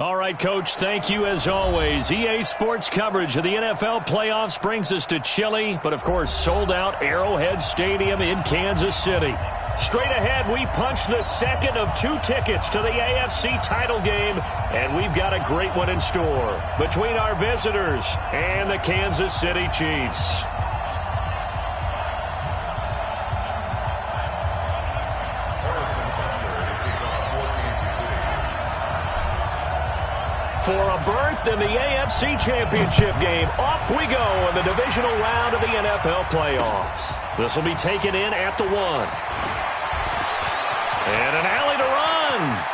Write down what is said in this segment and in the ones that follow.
All right, Coach, thank you as always. EA Sports coverage of the NFL playoffs brings us to chilly, but of course sold out Arrowhead Stadium in Kansas City. Straight ahead, we punch the second of 2 tickets to the AFC title game, and we've got a great one in store between our visitors and the Kansas City Chiefs. For a berth in the AFC Championship game, off we go in the divisional round of the NFL playoffs. This will be taken in at the 1. And an alley to run.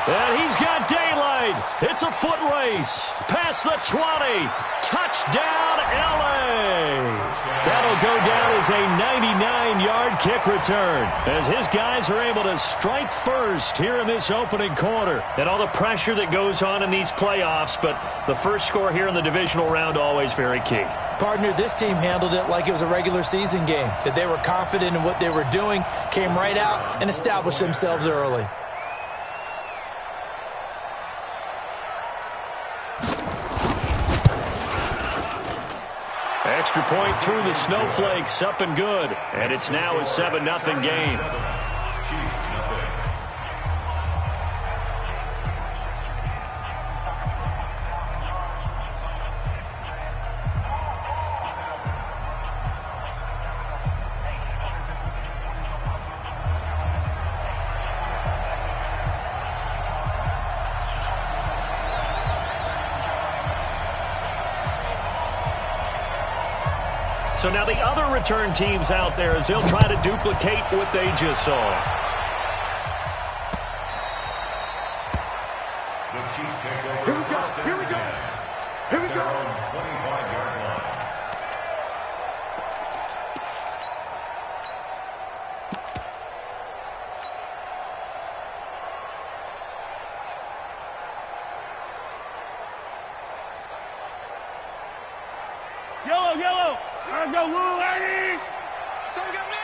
And he's got daylight. It's a foot race. Past the 20. Touchdown, L.A. That'll go down as a 99-yard kick return as his guys are able to strike first here in this opening quarter. And all the pressure that goes on in these playoffs, but the first score here in the divisional round always very key. Partner, this team handled it like it was a regular season game, that they were confident in what they were doing, came right out and established themselves early. Extra point through the snowflakes, up and good. And it's now a 7-0 game. So now the other return teams out there as they'll try to duplicate what they just saw. The Chiefs take over. Here we go. Here we go. 25-yard line. Yellow. Let's go, Woo, lady! So we got man.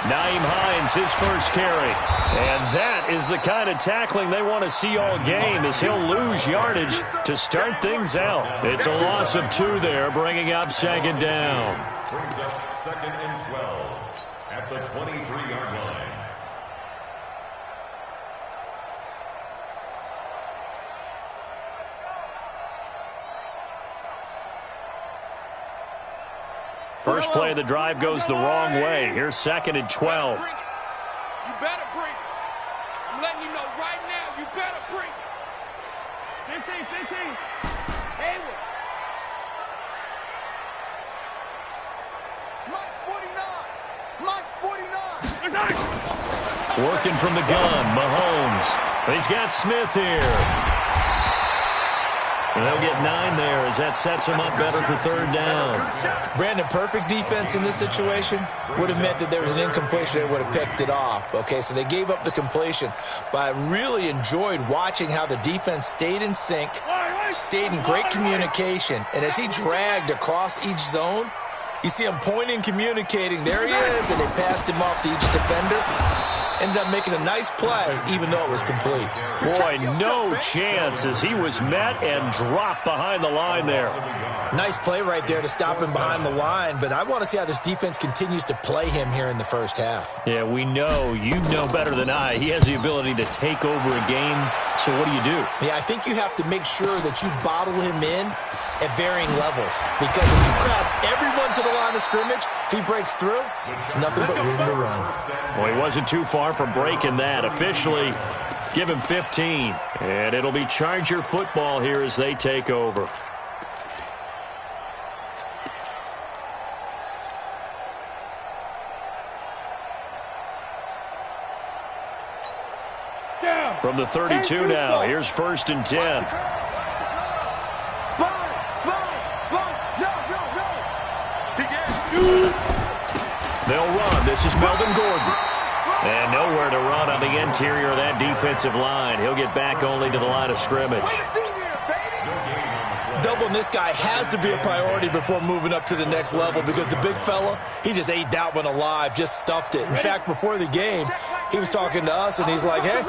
Naeem Hines, his first carry. And that is the kind of tackling they want to see all game as he'll lose yardage to start things out. It's a loss of 2 there, bringing up second down. Brings up 2nd and 12 at the 23-yard line. First play of the drive goes the wrong way. Here's 2nd and 12. You better bring it. I'm letting you know right now, you better bring it. 15. Hayward. Mike's 49. Working from the gun, Mahomes. He's got Smith here. And they'll get 9 there as that sets him up better for 3rd down. Brandon, perfect defense in this situation would have meant that there was an incompletion. They would have picked it off. Okay, so they gave up the completion. But I really enjoyed watching how the defense stayed in sync, stayed in great communication. And as he dragged across each zone, you see him pointing, communicating. There he is, and they passed him off to each defender. Ended up making a nice play, even though it was complete. Boy, no chance as he was met and dropped behind the line there. Nice play right there to stop him behind the line, but I want to see how this defense continues to play him here in the first half. Yeah, we know. You know better than I. He has the ability to take over a game, so what do you do? Yeah, I think you have to make sure that you bottle him in at varying levels, because if you crowd everyone to the line of scrimmage, if he breaks through, it's nothing but room to run. Well, he wasn't too far from breaking that. Officially, give him 15. And it'll be Charger football here as they take over. From the 32 now, here's 1st and 10. They'll run. This is Melvin Gordon. And nowhere to run on the interior of that defensive line. He'll get back only to the line of scrimmage. Doubling this guy has to be a priority before moving up to the next level, because the big fella, he just ate that one alive, just stuffed it. In fact, before the game, he was talking to us, and he's like, hey,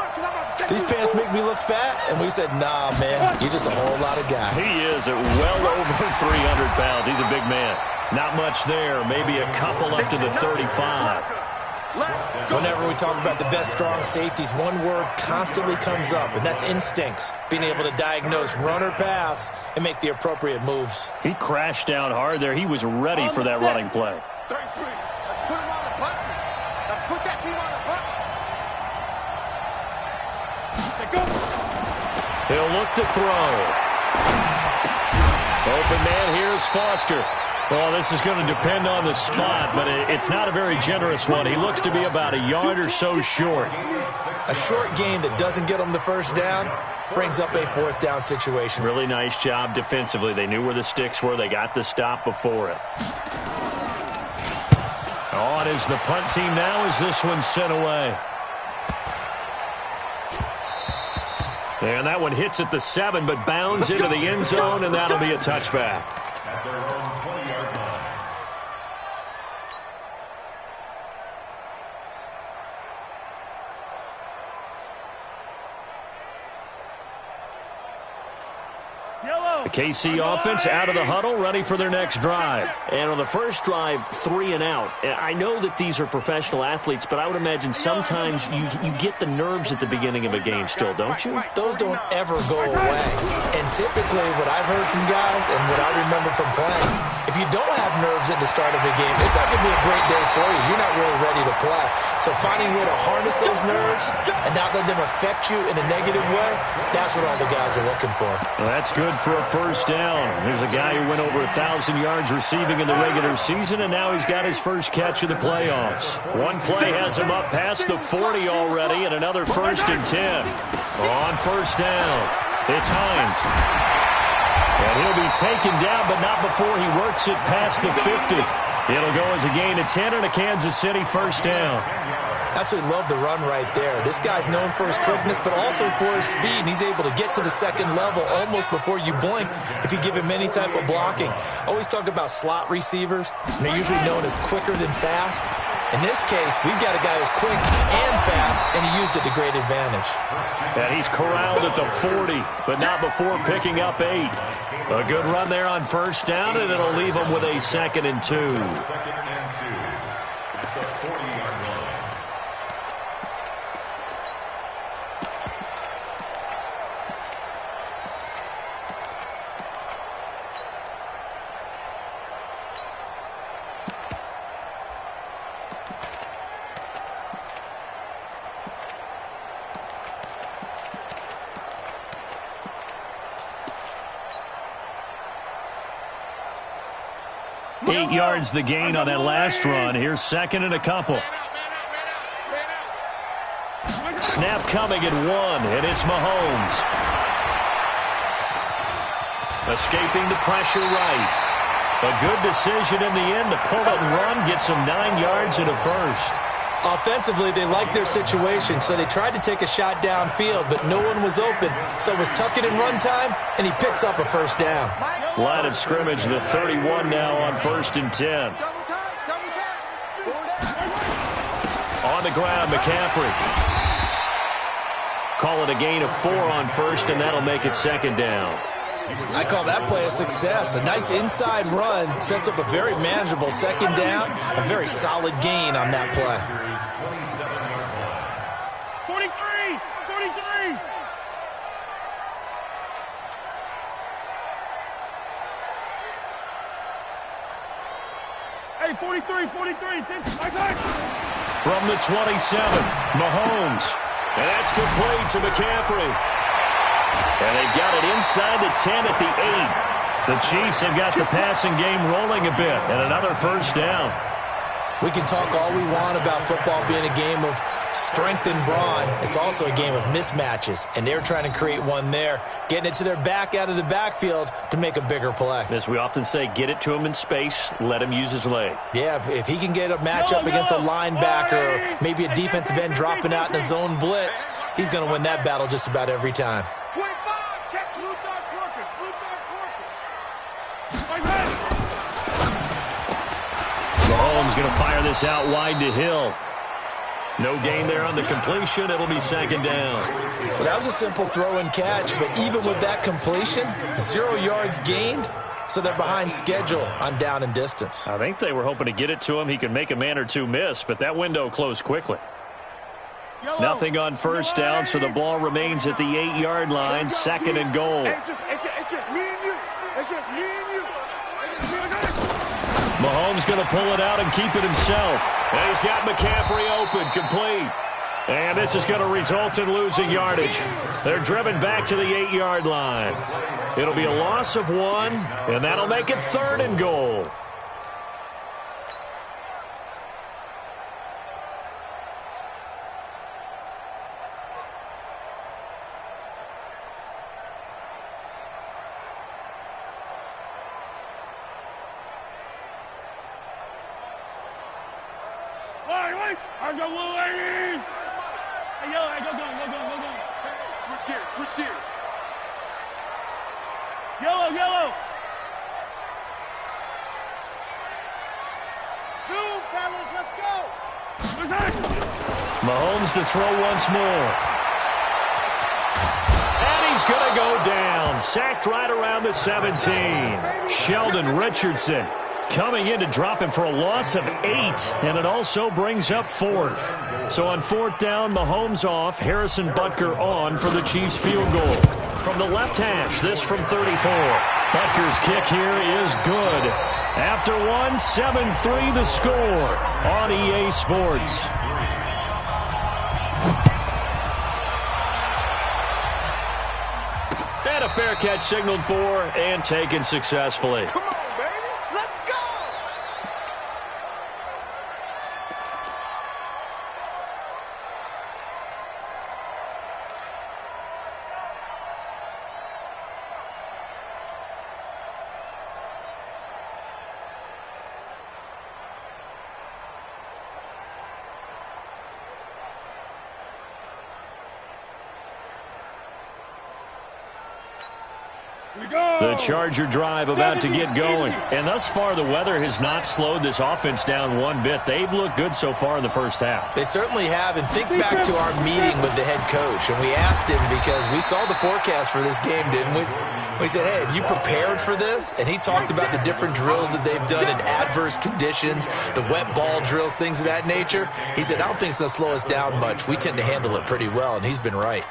these pants make me look fat? And we said, nah, man, you're just a whole lot of guy. He is at well over 300 pounds. He's a big man. Not much there. Maybe a couple up to the 35. Whenever we talk about the best strong safeties, one word constantly comes up, and that's instincts. Being able to diagnose run or pass and make the appropriate moves. He crashed down hard there. He was ready for that running play. 33. Let's put him on the buses. Let's put that team on the bus. Go. He'll look to throw. Open man, here's Foster. Well, this is going to depend on the spot, but it's not a very generous one. He looks to be about a yard or so short. A short gain that doesn't get him the first down brings up a fourth down situation. Really nice job defensively. They knew where the sticks were. They got the stop before it. On is the punt team now as this one's sent away. And that one hits at the 7, but bounds into the end zone, and that'll be a touchback. At their own 20-yard line. The KC offense out of the huddle, ready for their next drive. And on the first drive, 3 and out. I know that these are professional athletes, but I would imagine sometimes you get the nerves at the beginning of a game still, don't you? Those don't ever go away. And typically what I've heard from guys and what I remember from playing, if you don't have nerves at the start of a game, it's not going to be a great day for you. You're not really ready to play. So finding a way to harness those nerves and not let them affect you in a negative way, that's what all the guys are looking for. Well, that's good for a first down. There's a guy who went over 1,000 yards receiving in the regular season, and now he's got his first catch of the playoffs. One play has him up past the 40 already, and another 1st and 10. On first down, it's Hines. And he'll be taken down, but not before he works it past the 50. It'll go as a gain of 10 and a Kansas City first down. Absolutely love the run right there. This guy's known for his quickness, but also for his speed. And he's able to get to the second level almost before you blink if you give him any type of blocking. Always talk about slot receivers, and they're usually known as quicker than fast. In this case, we've got a guy who's quick and fast, and he used it to great advantage. And he's corralled at the 40, but not before picking up 8. A good run there on first down, and it'll leave him with a 2nd and 2. 2nd and 2. At the 40-yard line. 8 yards the gain on that last run. Here's 2nd and a couple. Snap coming at 1, and it's Mahomes. Escaping the pressure right. A good decision in the end to pull it and run, gets him 9 yards and a first. Offensively, they liked their situation, so they tried to take a shot downfield, but no one was open. So it was tuck it in run time, and he picks up a first down. Line of scrimmage, the 31 now on 1st and 10. On the ground, McCaffrey. Call it a gain of 4 on first, and that'll make it 2nd down. I call that play a success. A nice inside run sets up a very manageable 2nd down. A very solid gain on that play. 43! 43! Hey, 43, 43. From the 27, Mahomes. And that's complete to McCaffrey. And they've got it inside the 10 at the 8. The Chiefs have got the passing game rolling a bit. And another first down. We can talk all we want about football being a game of strength and brawn. It's also a game of mismatches, and they're trying to create one there, getting it to their back out of the backfield to make a bigger play. As we often say, get it to him in space, let him use his leg. Yeah, if he can get a matchup against a linebacker or maybe a defensive end dropping out in a zone blitz, he's going to win that battle just about every time. 25, check Blue Dog Corpus, Blue Dog Corpus. Mahomes going to fire this out wide to Hill. No gain there on the completion. It'll be second down. Well, that was a simple throw and catch, but even with that completion, 0 yards gained, so they're behind schedule on down and distance. I think they were hoping to get it to him. He could make a man or two miss, but that window closed quickly. Nothing on first down, so the ball remains at the 8-yard line, second and goal. It's just me and you. It's just me and you. It's just me and you. Mahomes going to pull it out and keep it himself. And he's got McCaffrey open, complete. And this is going to result in losing yardage. They're driven back to the 8-yard line. It'll be a loss of 1, and that'll make it third and goal. Switch gears. Yellow. Zoom, fellas, let's go. Mahomes to throw once more. And he's going to go down. Sacked right around the 17. Sheldon Richardson coming in to drop him for a loss of 8. And it also brings up 4th. So on 4th down, Mahomes off. Harrison Butker on for the Chiefs field goal. From the left hash, this from 34. Butker's kick here is good. After 1, 7-3 the score on EA Sports. And a fair catch signaled for and taken successfully. Come on, baby. Let's go. The Charger drive about to get going. And thus far, the weather has not slowed this offense down one bit. They've looked good so far in the first half. They certainly have. And think back to our meeting with the head coach. And we asked him because we saw the forecast for this game, didn't we? We said, hey, have you prepared for this? And he talked about the different drills that they've done in adverse conditions, the wet ball drills, things of that nature. He said, I don't think it's going to slow us down much. We tend to handle it pretty well, and he's been right.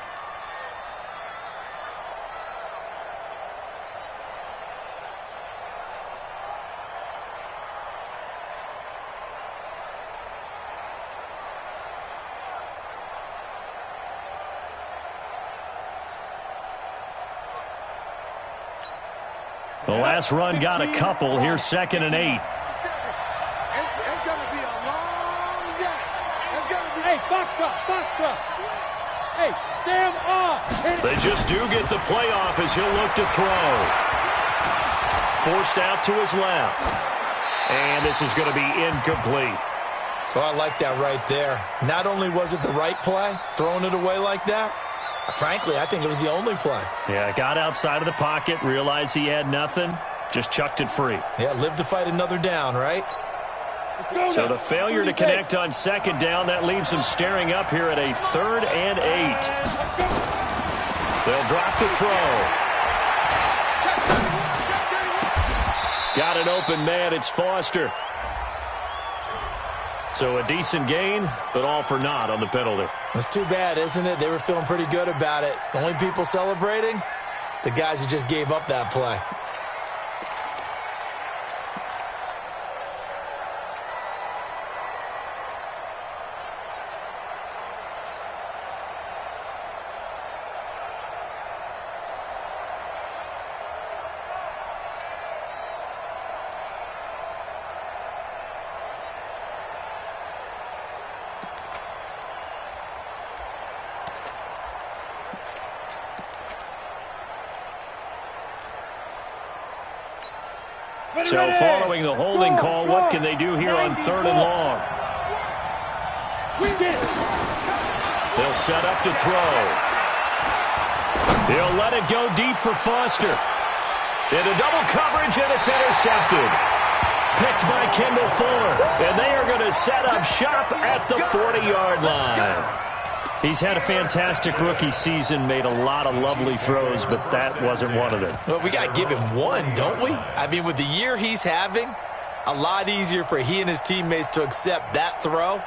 The last run got a couple. Here's 2nd and 8. It's going to be a long day. It's going to be... Hey, box truck. Hey, Sam off. They just do get the play off as he'll look to throw. Forced out to his left. And this is going to be incomplete. So I like that right there. Not only was it the right play, throwing it away like that, frankly, I think it was the only play. Yeah, got outside of the pocket, realized he had nothing, just chucked it free. Yeah, live to fight another down, right? So the failure to connect on 2nd down, that leaves him staring up here at a 3rd and 8. They'll drop the throw. Got an open man, it's Foster. So a decent gain, but all for naught on the penalty. It's too bad, isn't it? They were feeling pretty good about it. The only people celebrating, the guys who just gave up that play. So following the holding call, what can they do here on 3rd and long? They'll set up to throw. He'll let it go deep for Foster. Into double coverage, and it's intercepted. Picked by Kendall Fuller. And they are going to set up shop at the 40-yard line. He's had a fantastic rookie season, made a lot of lovely throws, but that wasn't one of them. Well, we got to give him one, don't we? I mean, with the year he's having, a lot easier for he and his teammates to accept that throw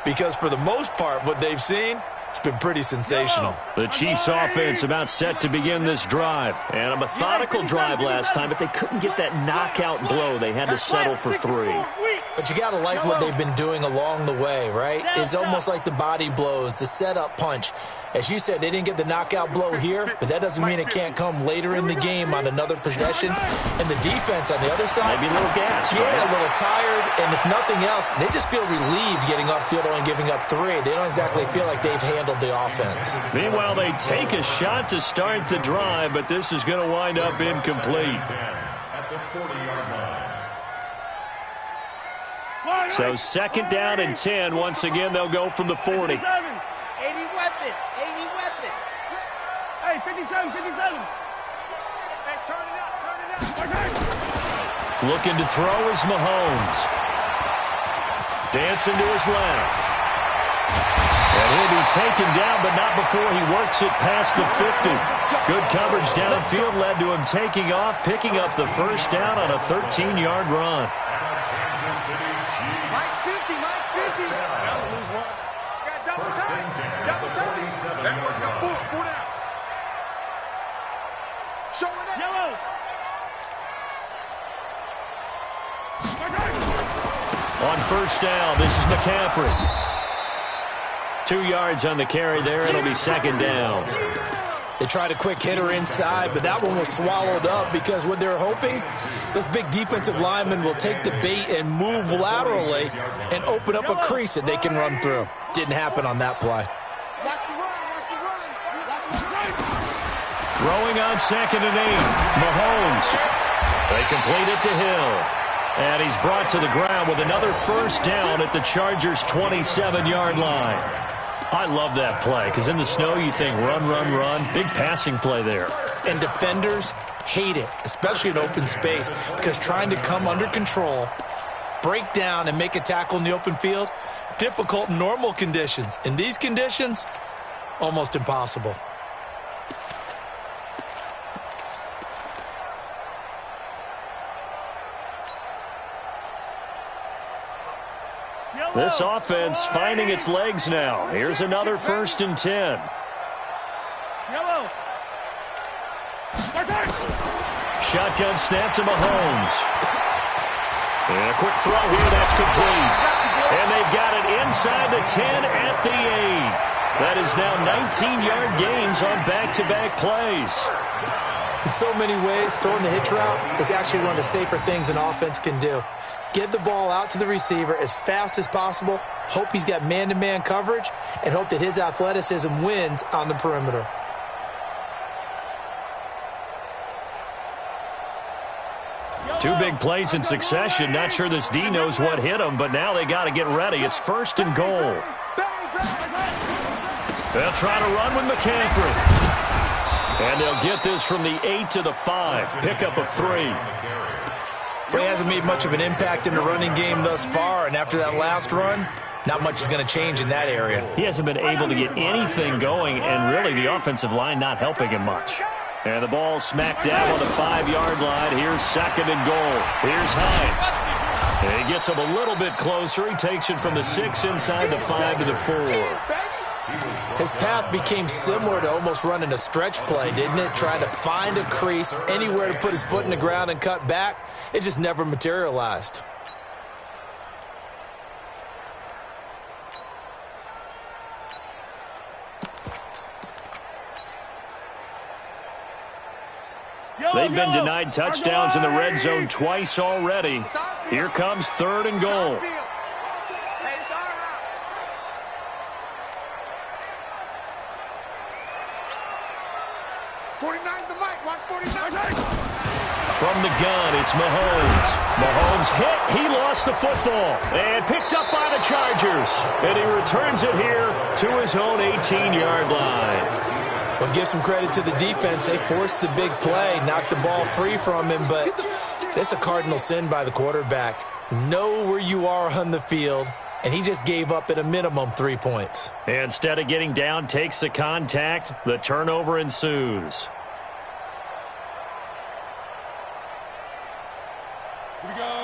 because for the most part, what they've seen, it's been pretty sensational. The Chiefs offense about set to begin this drive. And a methodical drive last time, but they couldn't get that knockout blow. They had to settle for 3. But you got to like what they've been doing along the way, right? It's almost like the body blows, the setup punch. As you said, they didn't get the knockout blow here, but that doesn't mean it can't come later in the game on another possession. And the defense on the other side, maybe a little gas. Yeah, right? a little tired. And if nothing else, they just feel relieved getting off field only giving up 3. They don't exactly feel like they've handled the offense. Meanwhile, they take a shot to start the drive, but this is going to wind up incomplete. At the 40-yard line. So 2nd down and 10. Once again, they'll go from the 40. 80 weapon. Hey, 57. Hey, turn it up. Looking to throw is Mahomes. Dancing to his left. And he'll be taken down, but not before he works it past the 50. Good coverage downfield led to him taking off, picking up the first down on a 13-yard run. Mike's 50. That'll lose one. Got double time. Double time. Four down. Showing up. Yellow. On first down, this is McCaffrey. 2 yards on the carry there. It'll be 2nd down. They tried a quick hitter inside, but that one was swallowed up because what they're hoping, this big defensive lineman will take the bait and move laterally and open up a crease that they can run through. Didn't happen on that play. Throwing on 2nd and 8. Mahomes. They complete it to Hill. And he's brought to the ground with another first down at the Chargers' 27-yard line. I love that play because in the snow you think run. Big passing play there. And defenders hate it, especially in open space, because trying to come under control, break down, and make a tackle in the open field, difficult in normal conditions. In these conditions, almost impossible. This offense finding its legs now. Here's another 1st and 10. Yellow. Shotgun snap to Mahomes. And a quick throw here, that's complete. And they've got it inside the 10 at the 8. That is now 19-yard gains on back-to-back plays. In so many ways, throwing the hitch route is actually one of the safer things an offense can do. Get the ball out to the receiver as fast as possible, hope he's got man-to-man coverage, and hope that his athleticism wins on the perimeter. Two big plays in succession. Not sure this D knows what hit him, but now they got to get ready. It's 1st and goal. They'll try to run with McCaffrey. And they'll get this from the 8 to the 5. Pickup of 3. He hasn't made much of an impact in the running game thus far, and after that last run, not much is going to change in that area. He hasn't been able to get anything going, and really the offensive line not helping him much. And the ball smacked down on the 5-yard line. Here's 2nd and goal. Here's Hines. And he gets him a little bit closer. He takes it from the 6 inside the 5 to the 4. His path became similar to almost running a stretch play, didn't it? Trying to find a crease, anywhere to put his foot in the ground and cut back. It just never materialized. They've been denied touchdowns in the red zone twice already. Here comes 3rd and goal. From the gun, it's Mahomes. Mahomes hit. He lost the football. And picked up by the Chargers. And he returns it here to his own 18-yard line. Well, give some credit to the defense. They forced the big play, knocked the ball free from him, but It's a cardinal sin by the quarterback. Know where you are on the field, and he just gave up at a minimum 3 points. Instead of getting down, takes the contact. The turnover ensues.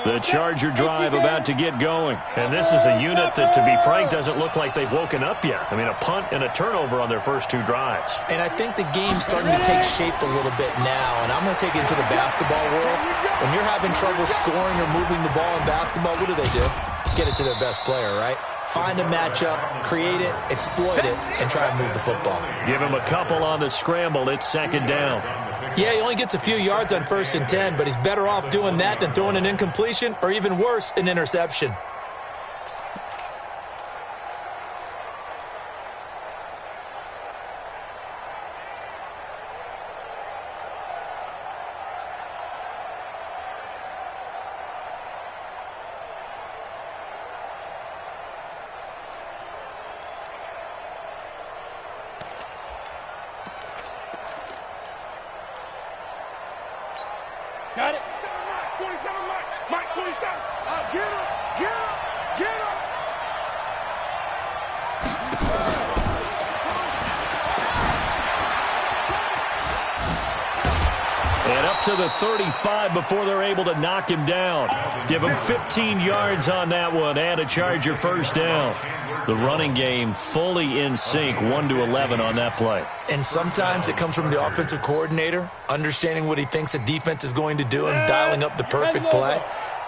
The Charger drive about to get going. And this is a unit that, to be frank, doesn't look like they've woken up yet. I mean, a punt and a turnover on their first 2 drives. And I think the game's starting to take shape a little bit now. And I'm going to take it into the basketball world. When you're having trouble scoring or moving the ball in basketball, what do? Get it to their best player, right? Find a matchup, create it, exploit it, and try and move the football. Give him a couple on the scramble. It's second down. Yeah, he only gets a few yards on 1st and 10, but he's better off doing that than throwing an incompletion or, even worse, an interception. Got it. 27, Mike 27. Get him. Get him. Get him. And up to the 35 before they're able to knock him down. Give him 15 yards on that one and a Charger first down. The running game fully in sync, 1-11 on that play. And sometimes it comes from the offensive coordinator, understanding what he thinks the defense is going to do and dialing up the perfect play.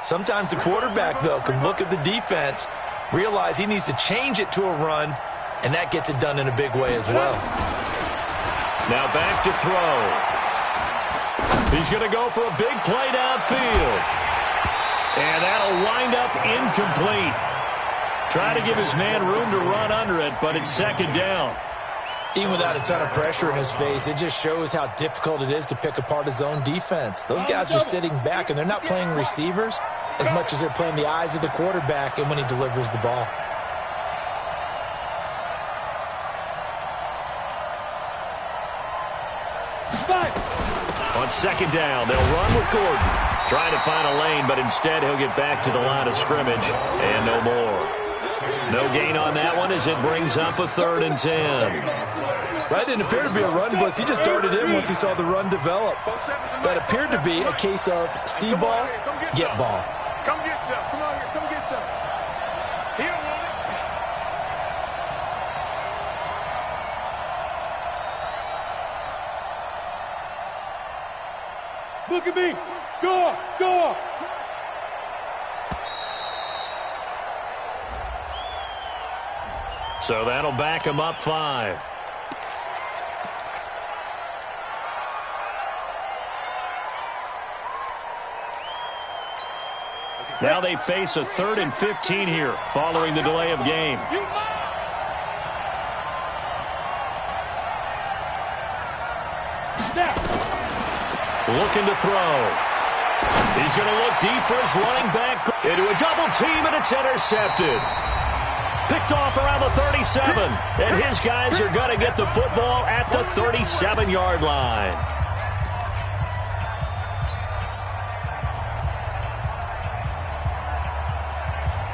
Sometimes the quarterback, though, can look at the defense, realize he needs to change it to a run, and that gets it done in a big way as well. Now back to throw. He's going to go for a big play downfield. And that'll wind up incomplete. Try to give his man room to run under it, but it's second down. Even without a ton of pressure in his face, it just shows how difficult it is to pick apart his own defense. Those guys are sitting back, and they're not playing receivers as much as they're playing the eyes of the quarterback and when he delivers the ball. On second down, they'll run with Gordon. Trying to find a lane, but instead he'll get back to the line of scrimmage and no more. No gain on that one as it brings up a 3rd and 10. That didn't appear to be a run blitz. He just started in once he saw the run develop. That appeared to be a case of see ball, get ball. Come get some. Come on here. Come get some. He don't want it. Look at me. Score. Score. So that'll back him up 5. Now they face a 3rd and 15 here following the delay of game. Looking to throw. He's going to look deep for his running back. Into a double team, and it's intercepted. Picked off around the 37, and his guys are going to get the football at the 37-yard line.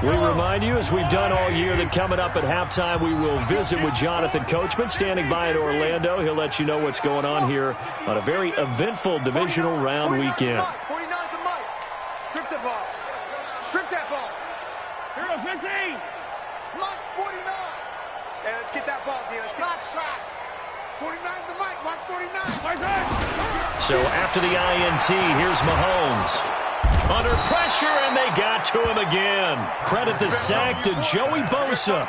We remind you, as we've done all year, that coming up at halftime, we will visit with Jonathan Coachman, standing by in Orlando. He'll let you know what's going on here on a very eventful divisional round weekend. 49's the mic. Strip the ball. Strip that ball. Here goes 15. Launch 49. Hey, let's get that ball, D. Let's get that shot. 49's the mic. Watch 49. So after the INT, here's Mahomes. Under pressure, and they got to him again. Credit the sack to Joey Bosa.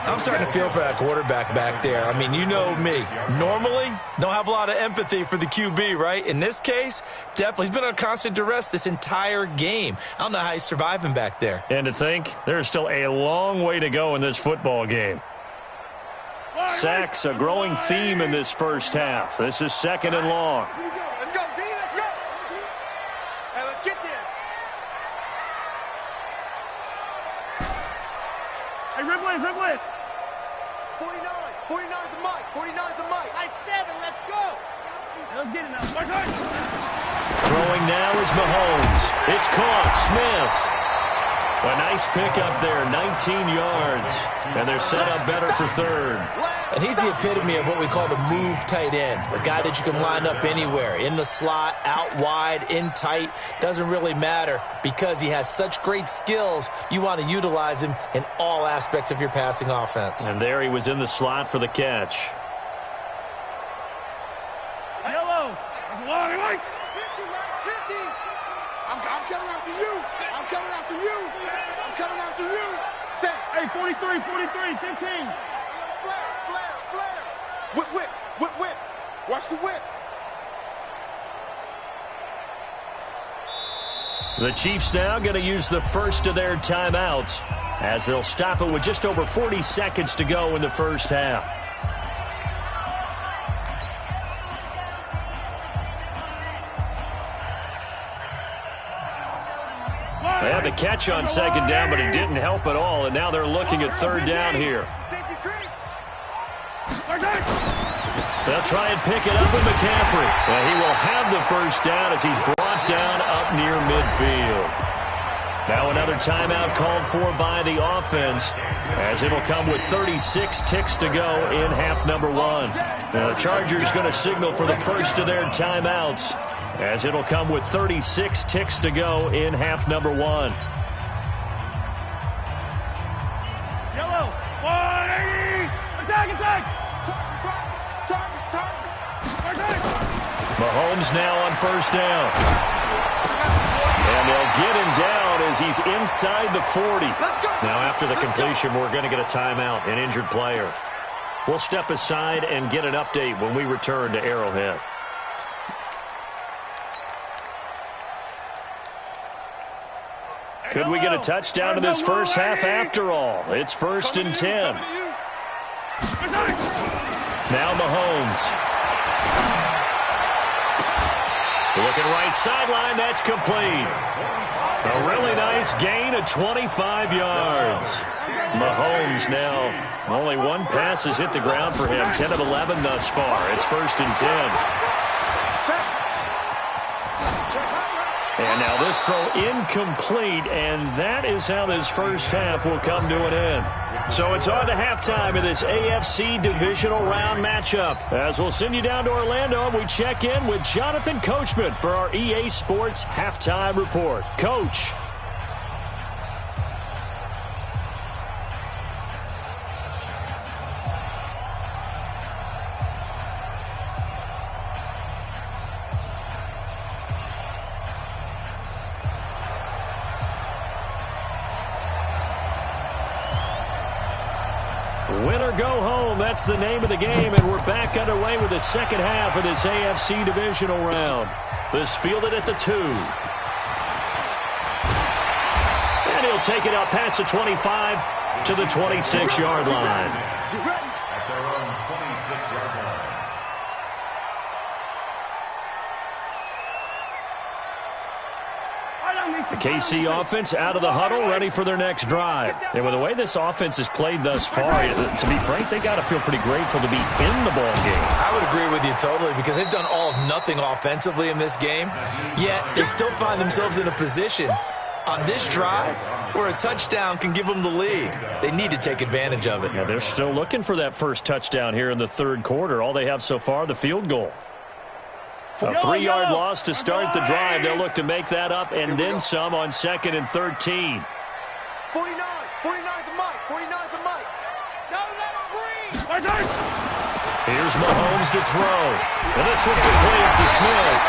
I'm starting to feel for that quarterback back there. I mean, you know me. Normally, don't have a lot of empathy for the QB, right? In this case, definitely. He's been on constant duress this entire game. I don't know how he's surviving back there. And to think, there's still a long way to go in this football game. Sacks, a growing theme in this first half. This is 2nd and long. Let's go, D. Let's go. Hey, let's get there. Hey, Ripley. 49. 49's the mic. 49's the mic. I 7. Let's go. Let's get it now. Throwing now is Mahomes. It's caught. Smith. A nice pickup there, 19 yards. And they're set up better for third. And he's the epitome of what we call the move tight end. A guy that you can line up anywhere. In the slot, out wide, in tight. Doesn't really matter because he has such great skills. You want to utilize him in all aspects of your passing offense. And there he was in the slot for the catch. Yellow. 50, 50. I'm coming after you. I'm coming after you. I'm coming after you. Say, hey, 43, 15. Flare. Whip. Watch the whip. The Chiefs now going to use the first of their timeouts as they'll stop it with just over 40 seconds to go in the first half. They had the catch on second down, but it didn't help at all, and now they're looking at third down here. They'll try and pick it up with McCaffrey. And he will have the first down as he's brought down up near midfield. Now another timeout called for by the offense as it'll come with 36 ticks to go in half number one. Now the Chargers going to signal for the first of their timeouts as it'll come with 36 ticks to go in half number one. Yellow. 180. Attack. Mahomes now on first down. And they'll get him down as he's inside the 40. Now after the completion, we're going to get a timeout, an injured player. We'll step aside and get an update when we return to Arrowhead. Could we get a touchdown in this first half after all? It's first and 10. Now Mahomes. Looking right sideline, that's complete. A really nice gain of 25 yards. Mahomes now, only one pass has hit the ground for him, 10 of 11 thus far. It's first and 10. And now this throw incomplete, and that is how this first half will come to an end. So it's on to halftime of this AFC divisional round matchup. As we'll send you down to Orlando, we check in with Jonathan Coachman for our EA Sports Halftime Report. Coach. Win or go home, that's the name of the game, and we're back underway with the second half of this AFC divisional round. This fielded at the 2. And he'll take it out past the 25 to the 26-yard line. At their own 26-yard line. The KC offense out of the huddle, ready for their next drive. And with the way this offense has played thus far, to be frank, they got to feel pretty grateful to be in the ball game. I would agree with you totally because they've done all of nothing offensively in this game, yet they still find themselves in a position on this drive where a touchdown can give them the lead. They need to take advantage of it. Yeah, they're still looking for that first touchdown here in the third quarter. All they have so far, the field goal. A 3-yard loss to start the drive. They'll look to make that up and then some on 2nd and 13. 49 the mic. Don't let him breathe. Here's Mahomes to throw. And this will complete to Smith.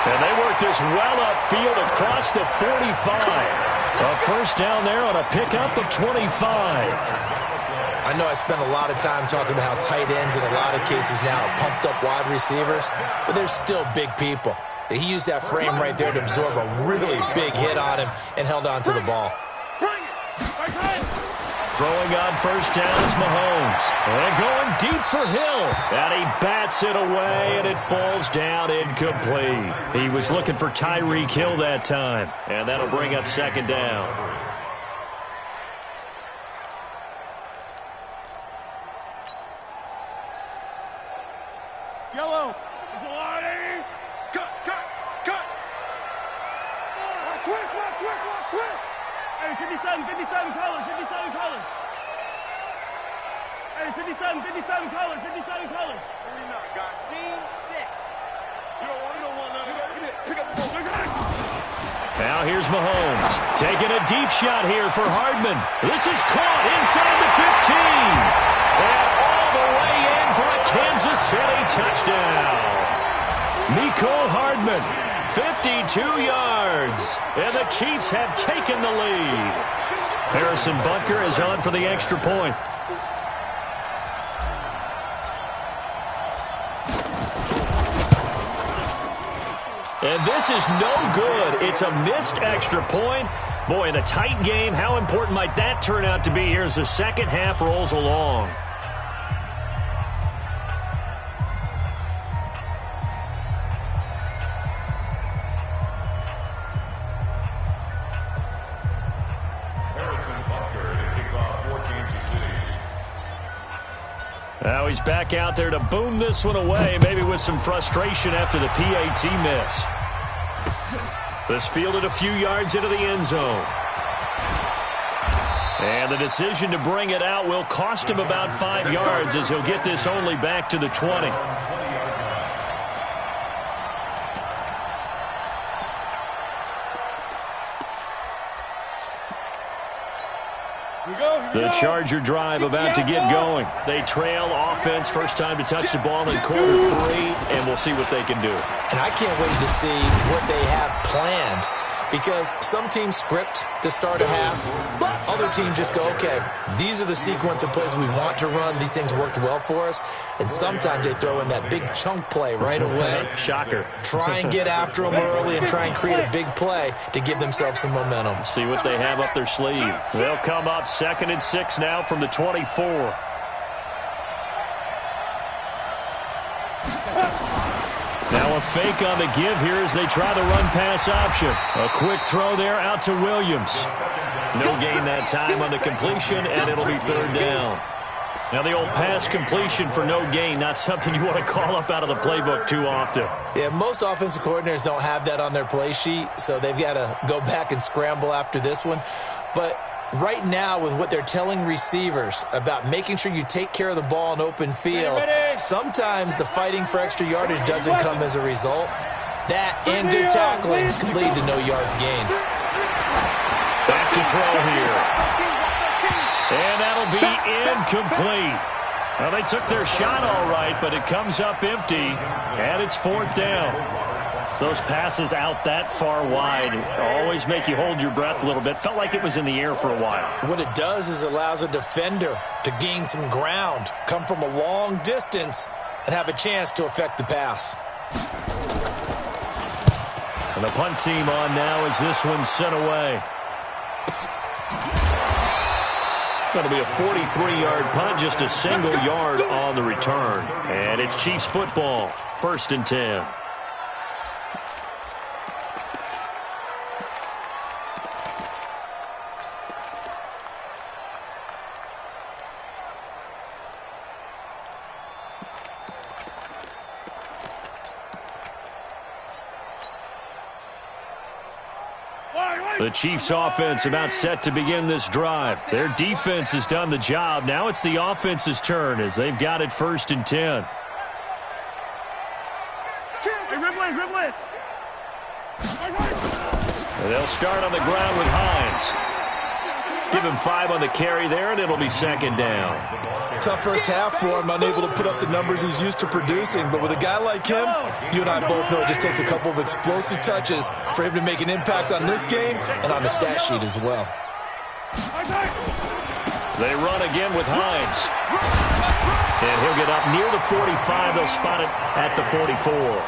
And they work this well upfield across the 45. A first down there on a pickup of 25. I know I spent a lot of time talking about how tight ends in a lot of cases now are pumped up wide receivers, but they're still big people. He used that frame right there to absorb a really big hit on him and held on to the ball. Throwing on first down is Mahomes. And going deep for Hill. And he bats it away, and it falls down incomplete. He was looking for Tyreek Hill that time. And that'll bring up second down. Yellow. Cut. Hey, 57 colors, 57 colors. Hey, 57 colors, 57 colors. 49, guys. Scene 6. You don't want none of that. Pick up the ball. Now here's Mahomes taking a deep shot here for Hardman. This is caught inside the 15. And all the way in for a Kansas City touchdown. Mecole Hardman, 52 yards. And the Chiefs have taken the lead. Harrison Butker is on for the extra point. And this is no good. It's a missed extra point. Boy, in a tight game, how important might that turn out to be here as the second half rolls along? Harrison Butker to kick off for Kansas City. Now he's back out there to boom this one away, maybe with some frustration after the PAT miss. This fielded a few yards into the end zone. And the decision to bring it out will cost him about 5 yards as he'll get this only back to the 20. The Charger drive about to get going. They trail offense, first time to touch the ball in quarter 3, and we'll see what they can do. And I can't wait to see what they have planned, because some teams script to start a half. Other teams just go, okay, these are the sequence of plays we want to run. These things worked well for us. And sometimes they throw in that big chunk play right away. Shocker. Try and get after them early and try and create a big play to give themselves some momentum. See what they have up their sleeve. They'll come up 2nd and 6 now from the 24. Now a fake on the give here as they try the run-pass option. A quick throw there out to Williams. No gain that time on the completion, and it'll be 3rd down. Now the old pass completion for no gain, not something you want to call up out of the playbook too often. Yeah, most offensive coordinators don't have that on their play sheet, so they've got to go back and scramble after this one. But right now, with what they're telling receivers about making sure you take care of the ball in open field, sometimes the fighting for extra yardage doesn't come as a result. That and good tackling could lead to no yards gained. Back to throw here. And that'll be incomplete. Well, they took their shot all right, but it comes up empty, and it's 4th down. Those passes out that far wide always make you hold your breath a little bit. Felt like it was in the air for a while. What it does is allows a defender to gain some ground, come from a long distance, and have a chance to affect the pass. And the punt team on now as this one's sent away. That'll be a 43-yard punt, just a single yard on the return. And it's Chiefs football, 1st and 10. The Chiefs offense about set to begin this drive. Their defense has done the job. Now it's the offense's turn as they've got it 1st and 10. And they'll start on the ground with Hines. Give him 5 on the carry there, and it'll be 2nd down. Tough first half for him, unable to put up the numbers he's used to producing. But with a guy like him, you and I both know it just takes a couple of explosive touches for him to make an impact on this game and on the stat sheet as well. They run again with Hines. And he'll get up near the 45. They'll spot it at the 44.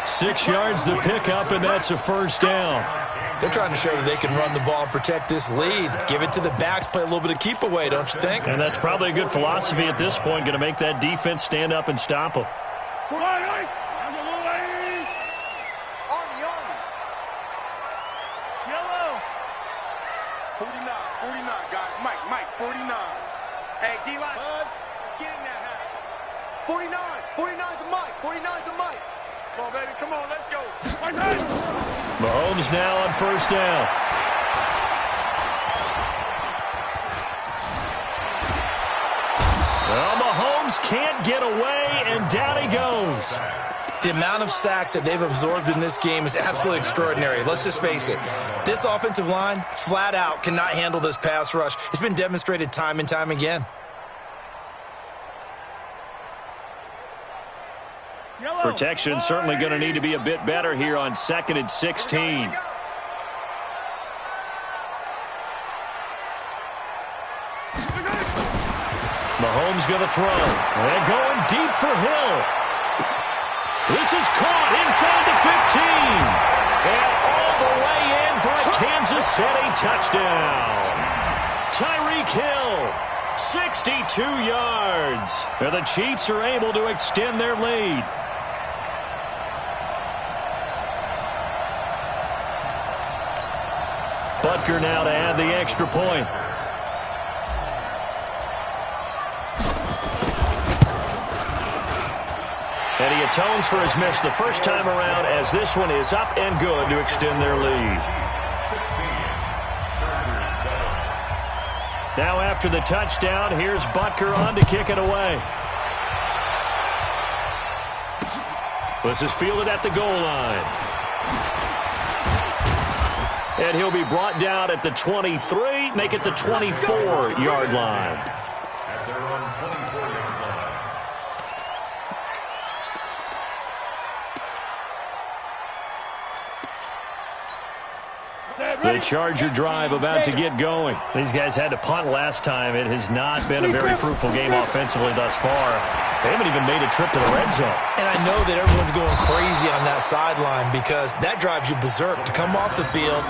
6 yards the pickup, and that's a 1st down. They're trying to show that they can run the ball and protect this lead. Give it to the backs, play a little bit of keep away, don't you think? And that's probably a good philosophy at this point, going to make that defense stand up and stop them. Yellow. 49, guys. Mike, 49. Hey, D-line. Buzz. Let's get in there, huh? 49. 49's the Mike. 49's the Mike. Come on, baby. Come on, let's go. Mahomes now on 1st down. can't get away, and down he goes. The amount of sacks that they've absorbed in this game is absolutely extraordinary. Let's just face it. This offensive line, flat out, cannot handle this pass rush. It's been demonstrated time and time again. Protection certainly going to need to be a bit better here on 2nd and 16. Mahomes going to throw. And going deep for Hill. This is caught inside the 15. And all the way in for a Kansas City touchdown. Tyreek Hill, 62 yards. And the Chiefs are able to extend their lead. Butker now to add the extra point. And he atones for his miss the first time around as this one is up and good to extend their lead. Now after the touchdown, here's Butker on to kick it away. This is fielded at the goal line. And he'll be brought down at the 23, make it the 24-yard line. At their own 24-yard line. The Charger drive about to get going. These guys had to punt last time. It has not been a very fruitful game offensively thus far. They haven't even made a trip to the red zone. And I know that everyone's going crazy on that sideline because that drives you berserk to come off the field,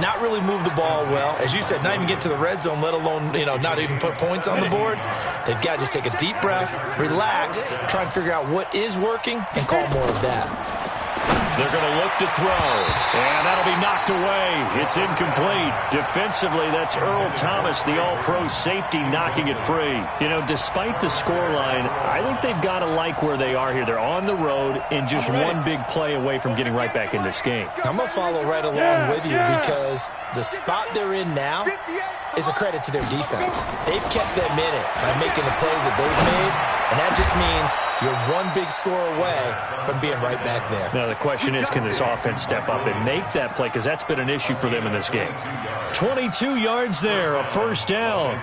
not really move the ball well. As you said, not even get to the red zone, let alone, not even put points on the board. They've got to just take a deep breath, relax, try and figure out what is working, and call more of that. They're going to look to throw, and that'll be knocked away. It's incomplete. Defensively, that's Earl Thomas, the all-pro safety, knocking it free. Despite the scoreline, I think they've got to like where they are here. They're on the road and just one big play away from getting right back in this game. I'm going to follow right along with you because the spot they're in now is a credit to their defense. They've kept them in it by making the plays that they've made, and that just means you're one big score away from being right back there. Now, the question is, can this offense step up and make that play? Because that's been an issue for them in this game. 22 yards there, a first down.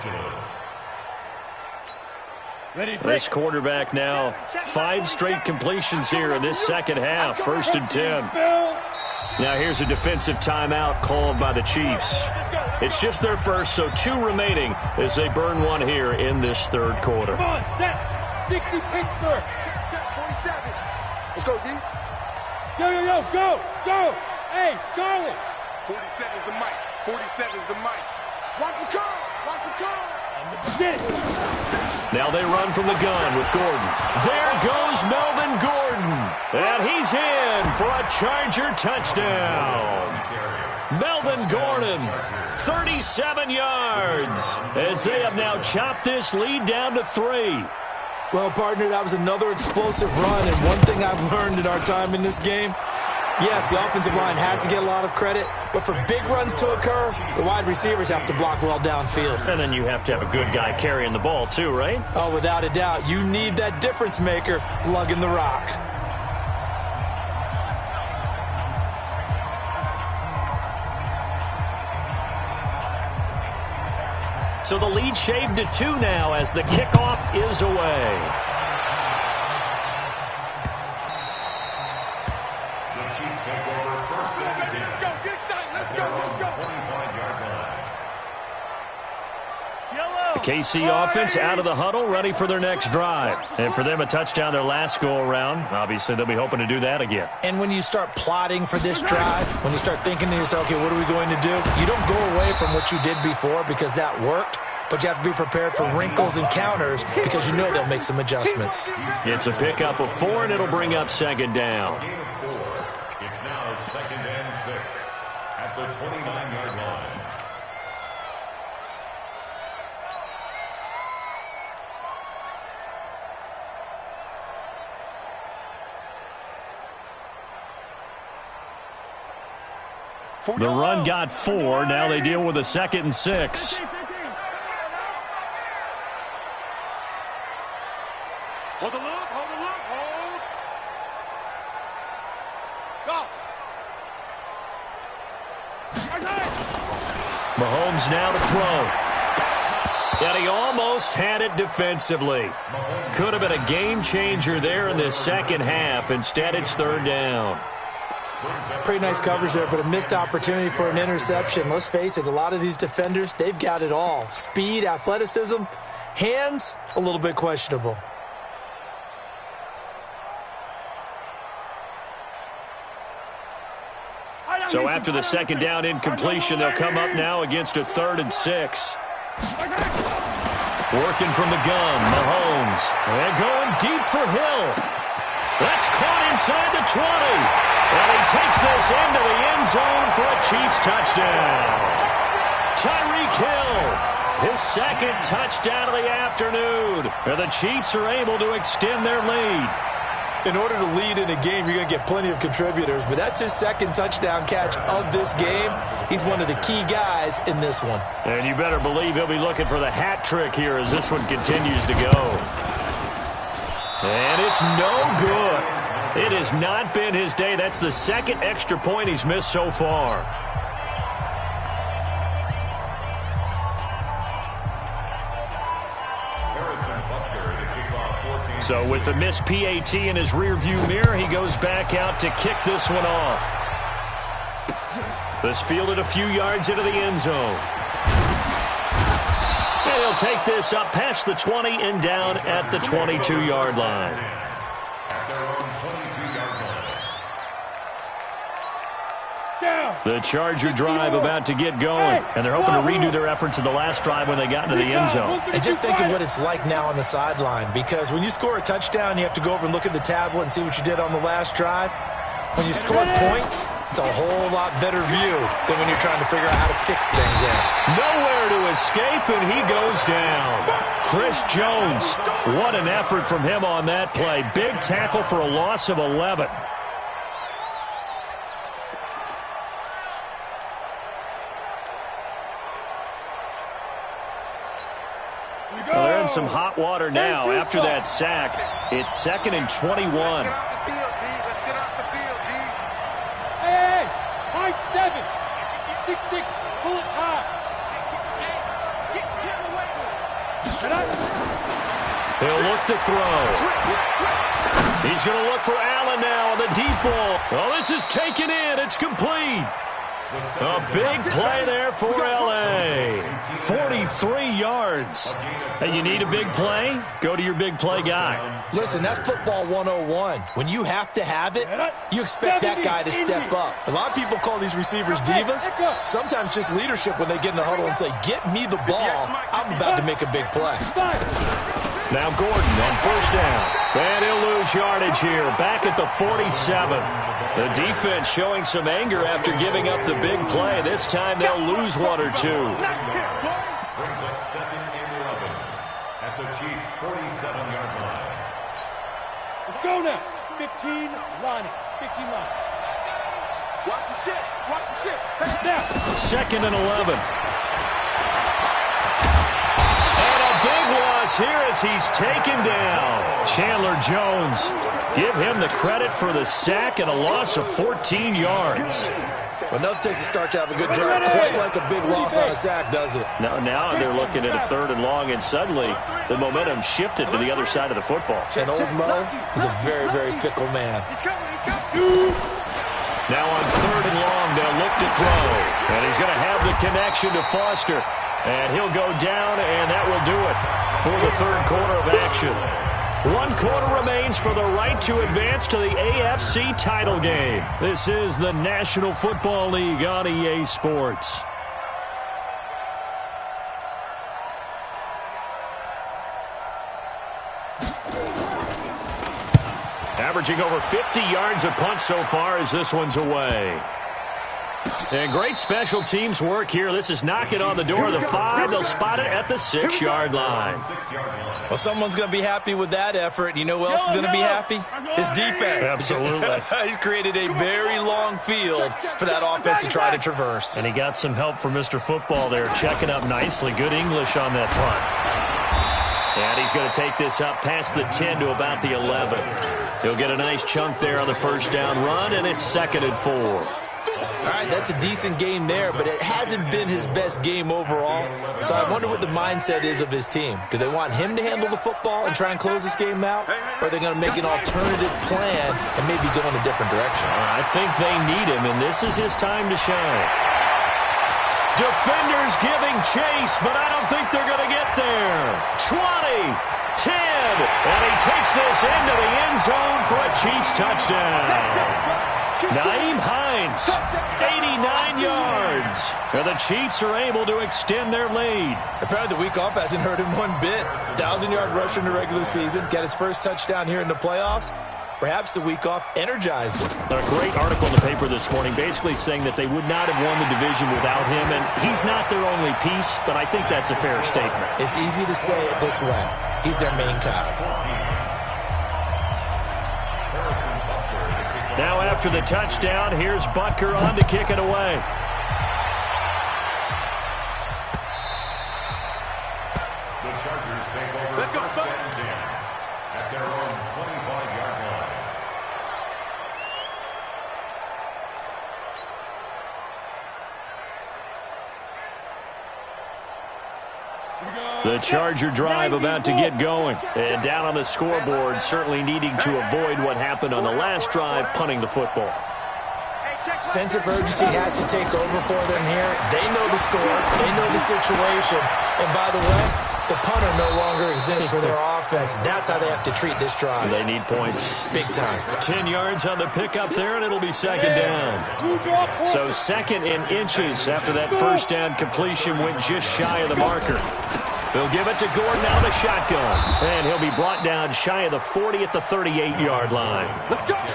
This quarterback now, 5 straight completions here in this second half, 1st and 10. Now here's a defensive timeout called by the Chiefs. It's just their first, so 2 remaining as they burn one here in this third quarter. Come on, set. 60 Pittsburgh. Check 47. Let's go, D. Yo, go. Hey, Charlie. 47 is the mic. 47 is the mic. Watch the car. Now they run from the gun with Gordon. There goes Melvin Gordon. And he's in for a Charger touchdown. Melvin Gordon, 37 yards, as they have now chopped this lead down to 3. Well, partner, that was another explosive run, and one thing I've learned in our time in this game, yes, the offensive line has to get a lot of credit, but for big runs to occur, the wide receivers have to block well downfield. And then you have to have a good guy carrying the ball too, right? Oh, without a doubt. You need that difference maker lugging the rock. So the lead shaved to 2 now as the kickoff is away. The Chiefs take over 1st and 10. Let's go. 25-yard line. The KC offense out of the huddle, ready for their next drive. And for them, a touchdown their last go-around. Obviously, they'll be hoping to do that again. And when you start plotting for this drive, when you start thinking to yourself, okay, what are we going to do? You don't go away from what you did before because that worked, but you have to be prepared for wrinkles and counters because you know they'll make some adjustments. It's a pickup of 4, and it'll bring up 2nd down. Gain of 4. It's now 2nd and 6 at the 29-yard line. The run got 4. Now they deal with a 2nd and 6. Mahomes now to throw. And he almost had it defensively. Could have been a game changer there in this second half. Instead, it's third down. Pretty nice coverage there, but a missed opportunity for an interception. Let's face it, a lot of these defenders, they've got it all. Speed, athleticism, hands, a little bit questionable. So after the second down incompletion, they'll come up now against a 3rd and 6. Working from the gun, Mahomes. And going deep for Hill. That's caught inside the 20. And he takes this into the end zone for a Chiefs touchdown. Tyreek Hill, his second touchdown of the afternoon. And the Chiefs are able to extend their lead. In order to lead in a game, you're going to get plenty of contributors, but that's his second touchdown catch of this game. He's one of the key guys in this one. And you better believe he'll be looking for the hat trick here as this one continues to go. And it's no good. It has not been his day. That's the second extra point he's missed so far. So with the missed PAT in his rearview mirror, he goes back out to kick this one off. This fielded a few yards into the end zone. And he'll take this up past the 20 and down at the 22-yard line. The Charger drive about to get going, and they're hoping to redo their efforts in the last drive when they got into the end zone. And just think of what it's like now on the sideline, because when you score a touchdown, you have to go over and look at the tablet and see what you did on the last drive. When you score points, it's a whole lot better view than when you're trying to figure out how to fix things in. Nowhere to escape, and he goes down. Chris Jones, what an effort from him on that play. Big tackle for a loss of 11. Well, they're in some hot water now after that sack. It's 2nd and 21. Let's get off the field, D. Hey, high 7. 6'6", pull it high. Get away with it. He'll look to throw. He's going to look for Allen now on the deep ball. Well, this is taken in. It's complete. A big play there for L.A. 43 yards. Hey, you need a big play? Go to your big play guy. Listen, that's football 101. When you have to have it, you expect that guy to step up. A lot of people call these receivers divas. Sometimes just leadership when they get in the huddle and say, get me the ball. I'm about to make a big play. Now Gordon on first down. And he'll lose yardage here. Back at the 47. The defense showing some anger after giving up the big play. This time they'll lose 1 or 2. Brings up 2nd and 11 at the Chiefs' 47-yard line. Let's go now. 15 line. 15 line. Watch the shit. Watch the shit. Now. 2nd and 11. Big loss here as he's taken down. Chandler Jones. Give him the credit for the sack and a loss of 14 yards. But nothing takes a start to have a good drive. Quite like a big loss on a sack, does it? Now they're looking at a 3rd and long, and suddenly the momentum shifted to the other side of the football. And old Mo is a very, very fickle man. Now on 3rd and long, they'll look to throw. And he's going to have the connection to Foster. And he'll go down, and that will do it for the 3rd quarter of action. 1 quarter remains for the right to advance to the AFC title game. This is the National Football League on EA Sports. Averaging over 50 yards a punt so far as this one's away. And great special teams work here. This is knocking on the door of the 5. They'll spot it at the 6-yard line. Well, someone's going to be happy with that effort. You know who else is going to be happy? His defense. Absolutely. He's created a very long field for that offense to try to traverse. And he got some help from Mr. Football there, checking up nicely. Good English on that punt. And he's going to take this up past the 10 to about the 11. He'll get a nice chunk there on the first down run, and it's 2nd and 4. All right, that's a decent game there, but it hasn't been his best game overall. So I wonder what the mindset is of his team. Do they want him to handle the football and try and close this game out? Or are they going to make an alternative plan and maybe go in a different direction? I think they need him, and this is his time to shine. Defenders giving chase, but I don't think they're going to get there. 20, 10, and he takes this into the end zone for a Chiefs touchdown. Nyheim Hines, 89 yards. And the Chiefs are able to extend their lead. Apparently the week off hasn't hurt him one bit. 1,000-yard rusher in the regular season. Got his first touchdown here in the playoffs. Perhaps the week off energized him. A great article in the paper this morning basically saying that they would not have won the division without him. And he's not their only piece, but I think that's a fair statement. It's easy to say it this way. He's their main guy. Now after the touchdown, here's Butker on to kick it away. The Chargers take over first and 10 at their own 25-yard line. The Charger drive about to get going. And down on the scoreboard, certainly needing to avoid what happened on the last drive, punting the football. Sense of urgency has to take over for them here. They know the score. They know the situation. And by the way, the punter no longer exists for their offense. That's how they have to treat this drive. They need points. Big time. 10 yards on the pickup there, and it'll be second down. So second in inches after that first down completion went just shy of the marker. They'll give it to Gordon out of the shotgun. And he'll be brought down shy of the 40 at the 38-yard line.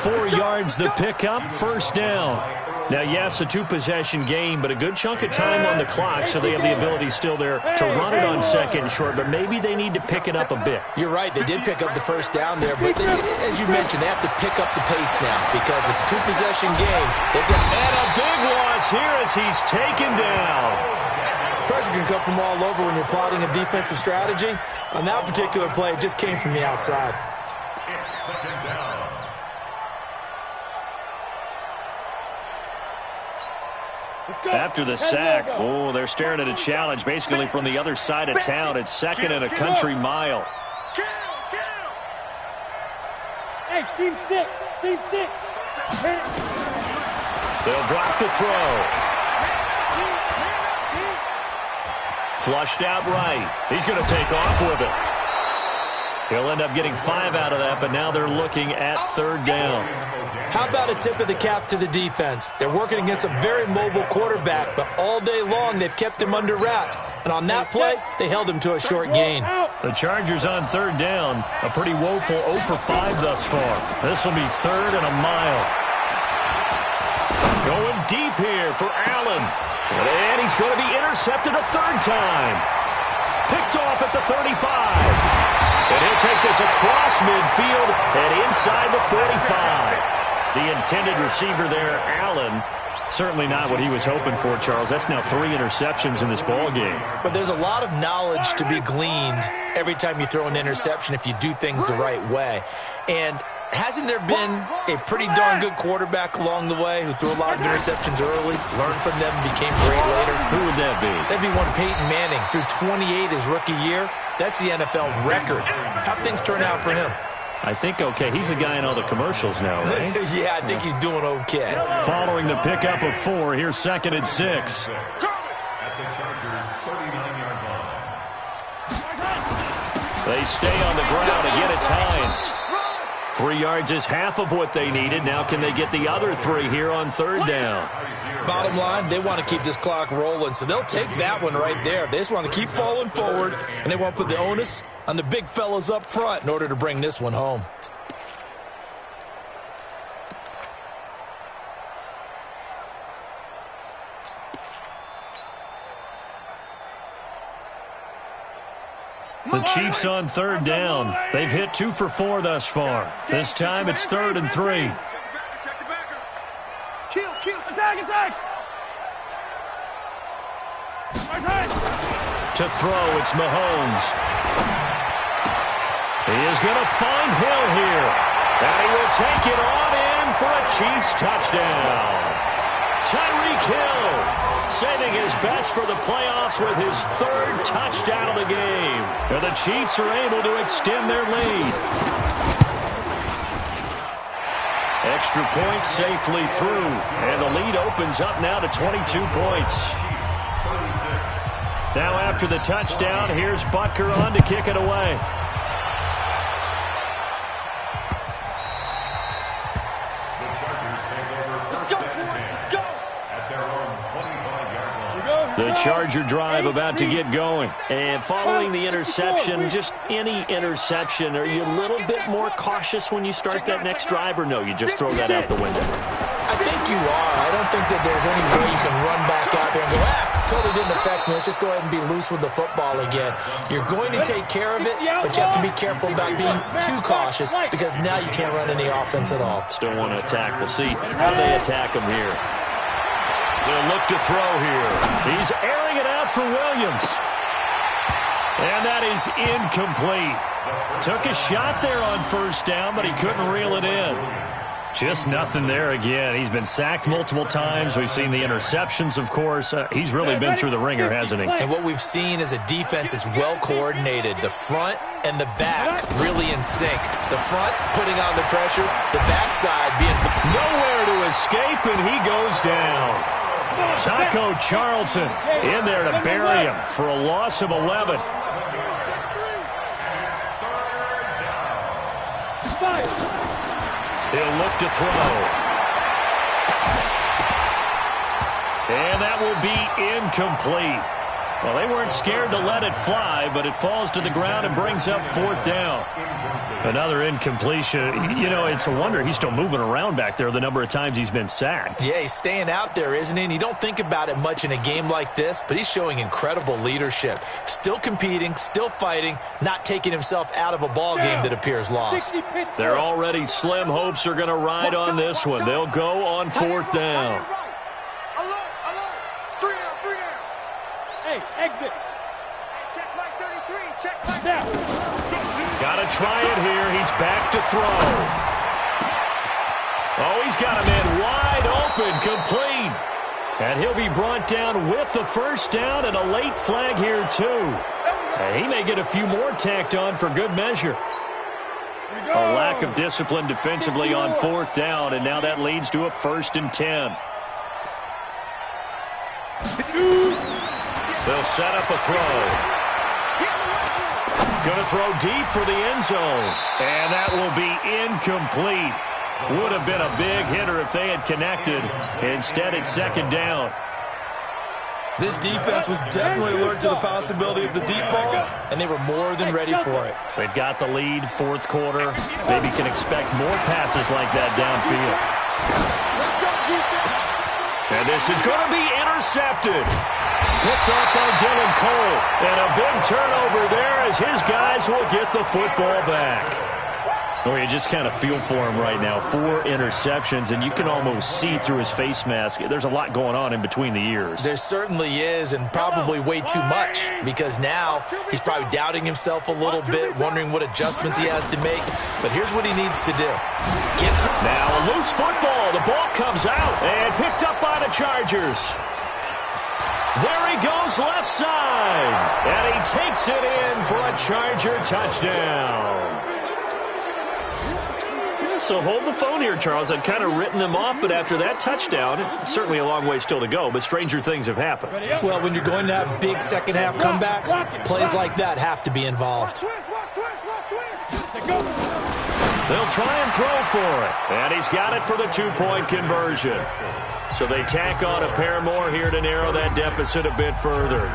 4 yards the pickup, first down. Now, yes, a two-possession game, but a good chunk of time on the clock, so they have the ability still there to run it on second and short, but maybe they need to pick it up a bit. You're right. They did pick up the first down there, but as you mentioned, they have to pick up the pace now because it's a two-possession game. And a big loss here as he's taken down. Pressure can come from all over when you're plotting a defensive strategy. On that particular play, it just came from the outside. It's second down. After the sack, they're staring at a challenge basically from the other side of town. It's second and a country mile. Hey, team six. They'll drop the throw. Flushed out right. He's going to take off with it. He'll end up getting 5 out of that, but now they're looking at third down. How about a tip of the cap to the defense? They're working against a very mobile quarterback, but all day long they've kept him under wraps. And on that play, they held him to a short gain. The Chargers on third down. A pretty woeful 0 for 5 thus far. This will be third and a mile. Going deep here for Allen. And he's going to be intercepted a third time. Picked off at the 35. And he'll take this across midfield and inside the 45. The intended receiver there, Allen, certainly not what he was hoping for, Charles. That's now 3 interceptions in this ball game. But there's a lot of knowledge to be gleaned every time you throw an interception if you do things the right way. And hasn't there been a pretty darn good quarterback along the way who threw a lot of interceptions early, learned from them, and became great later? Who would that be? That'd be one Peyton Manning. Threw 28 his rookie year. That's the NFL record. How'd things turn out for him? I think okay. He's a guy in all the commercials now, right? Yeah, I think he's doing okay. Following the pickup of 4, here's second and 6. At the Chargers' 39-yard line. They stay on the ground. Again, it's Hines. 3 yards is half of what they needed. Now can they get the other 3 here on third down? Bottom line, they want to keep this clock rolling, so they'll take that one right there. They just want to keep falling forward, and they want to put the onus on the big fellas up front in order to bring this one home. The Chiefs on third down. They've hit 2 for 4 thus far. This time it's 3rd and 3. Attack! To throw, it's Mahomes. He is going to find Hill here. And he will take it on in for a Chiefs touchdown. Tyreek Hill, saving his best for the playoffs with his third touchdown of the game. And the Chiefs are able to extend their lead. Extra point safely through, and the lead opens up now to 22 points. Now after the touchdown, here's Butker on to kick it away. The Charger drive about to get going. And following the interception, just any interception, are you a little bit more cautious when you start that next drive, or no, you just throw that out the window? I think you are. I don't think that there's any way you can run back out there and go, totally didn't affect me. Let's just go ahead and be loose with the football again. You're going to take care of it, but you have to be careful about being too cautious because now you can't run any offense at all. Still want to attack. We'll see how they attack him here. They'll look to throw here. He's airing it out for Williams. And that is incomplete. Took a shot there on first down, but he couldn't reel it in. Just nothing there again. He's been sacked multiple times. We've seen the interceptions, of course. He's really been through the ringer, hasn't he? And what we've seen is a defense that's well coordinated. The front and the back really in sync. The front putting on the pressure, the backside being nowhere to escape, and he goes down. Taco Charlton in there to bury him for a loss of 11. He'll look to throw. And that will be incomplete. Well, they weren't scared to let it fly, but it falls to the ground and brings up fourth down. Another incompletion. You know, it's a wonder he's still moving around back there the number of times he's been sacked. Yeah, he's staying out there, isn't he? And you don't think about it much in a game like this, but he's showing incredible leadership. Still competing, still fighting, not taking himself out of a ball game that appears lost. Their already slim hopes are going to ride on this one. They'll go on fourth down. Exit. Check my 33. Check my down. Got to try it here. He's back to throw. Oh, he's got a man wide open, complete. And he'll be brought down with the first down and a late flag here, too. And he may get a few more tacked on for good measure. A lack of discipline defensively on fourth down, and now that leads to a 1st and 10. They'll set up a throw. Going to throw deep for the end zone. And that will be incomplete. Would have been a big hitter if they had connected. Instead, it's 2nd down. This defense was definitely alert to the possibility of the deep ball, and they were more than ready for it. They've got the lead, fourth quarter. Maybe can expect more passes like that downfield. And this is going to be intercepted. Picked up by Dylan Cole. And a big turnover there as his guys will get the football back. Oh, you just kind of feel for him right now. 4 interceptions, and you can almost see through his face mask. There's a lot going on in between the ears. There certainly is, and probably way too much, because now he's probably doubting himself a little bit, wondering what adjustments he has to make. But here's what he needs to do. Now a loose football. The ball comes out and picked up by the Chargers. There he goes left side. And he takes it in for a Charger touchdown. So hold the phone here, Charles. I'd kind of written them off, but after that touchdown, it's certainly a long way still to go, but stranger things have happened. Well, when you're going to have big second-half comebacks, plays like that have to be involved. They'll try and throw for it, and he's got it for the 2-point conversion. So they tack on a pair more here to narrow that deficit a bit further.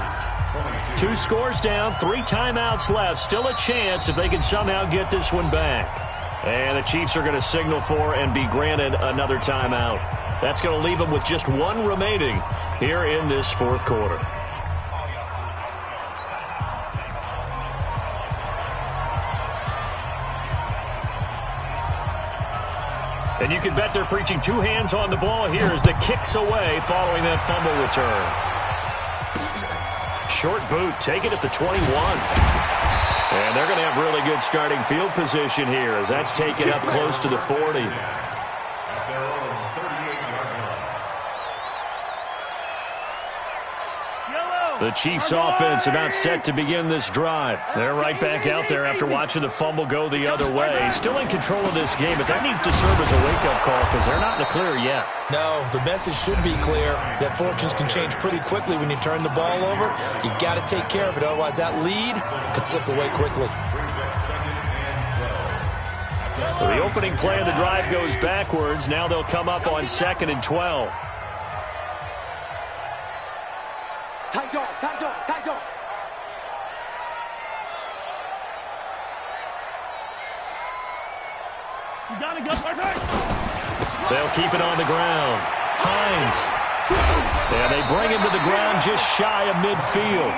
2 scores down, 3 timeouts left. Still a chance if they can somehow get this one back. And the Chiefs are going to signal for and be granted another timeout. That's going to leave them with just 1 remaining here in this fourth quarter. And you can bet they're preaching 2 hands on the ball here as the kick's away following that fumble return. Short boot, take it at the 21. And they're going to have really good starting field position here as that's taken up close to the 40. The Chiefs offense about set to begin this drive. They're right back out there after watching the fumble go the other way. Still in control of this game, but that needs to serve as a wake-up call because they're not in the clear yet. No, the message should be clear that fortunes can change pretty quickly when you turn the ball over. You got to take care of it, otherwise that lead could slip away quickly. So the opening play of the drive goes backwards. Now they'll come up on 2nd and 12. Tight dog, tight dog, tight dog. You gotta go, They'll keep it on the ground. Hines. And they bring him to the ground just shy of midfield.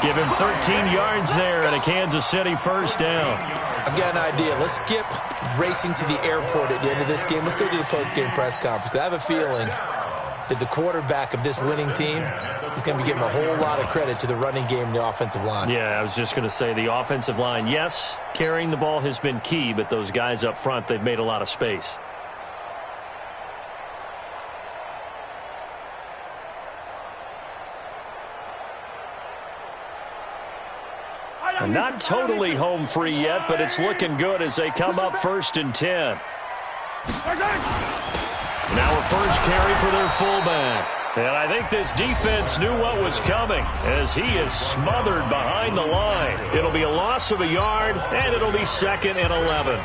Give him 13 yards there and a Kansas City first down. I've got an idea. Let's skip racing to the airport at the end of this game. Let's go to the post-game press conference. I have a feeling that the quarterback of this winning team is going to be giving a whole lot of credit to the running game and the offensive line. Yeah, I was just going to say the offensive line, yes, carrying the ball has been key, but those guys up front, they've made a lot of space. And not totally home free yet, but it's looking good as they come up 1st and 10. Now a first carry for their fullback. And I think this defense knew what was coming as he is smothered behind the line. It'll be a loss of a yard, and it'll be 2nd and 11.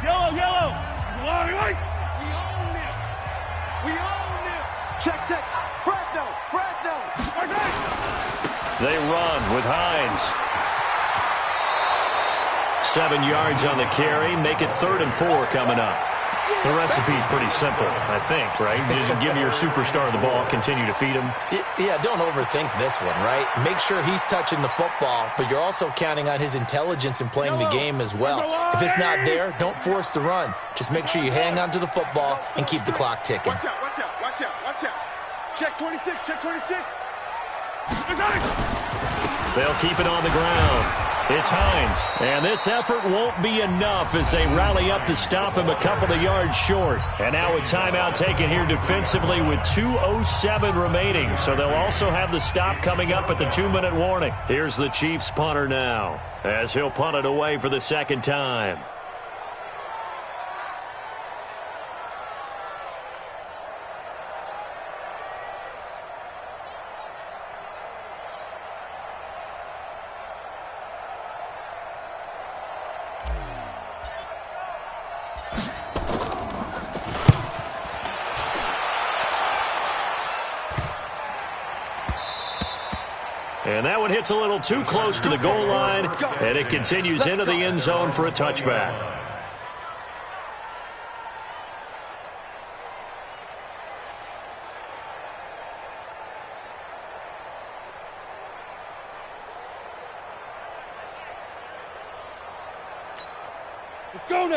Yellow, yellow. Long right. We own it. We own it. Check, check. Fresno, Fresno. They run with Hines. 7 yards on the carry. Make it 3rd and 4 coming up. The recipe's pretty simple, I think, right? Just give your superstar the ball, continue to feed him. Yeah, don't overthink this one, right? Make sure he's touching the football, but you're also counting on his intelligence in playing the game as well. If it's not there, don't force the run. Just make sure you hang on to the football and keep the clock ticking. Watch out, watch out, watch out, watch out. Check 26, check 26. They'll keep it on the ground. It's Hines, and this effort won't be enough as they rally up to stop him a couple of yards short. And now a timeout taken here defensively with 2:07 remaining, so they'll also have the stop coming up at the 2-minute warning. Here's the Chiefs punter now as he'll punt it away for the 2nd time. And that one hits a little too close to the goal line, and it continues into the end zone for a touchback.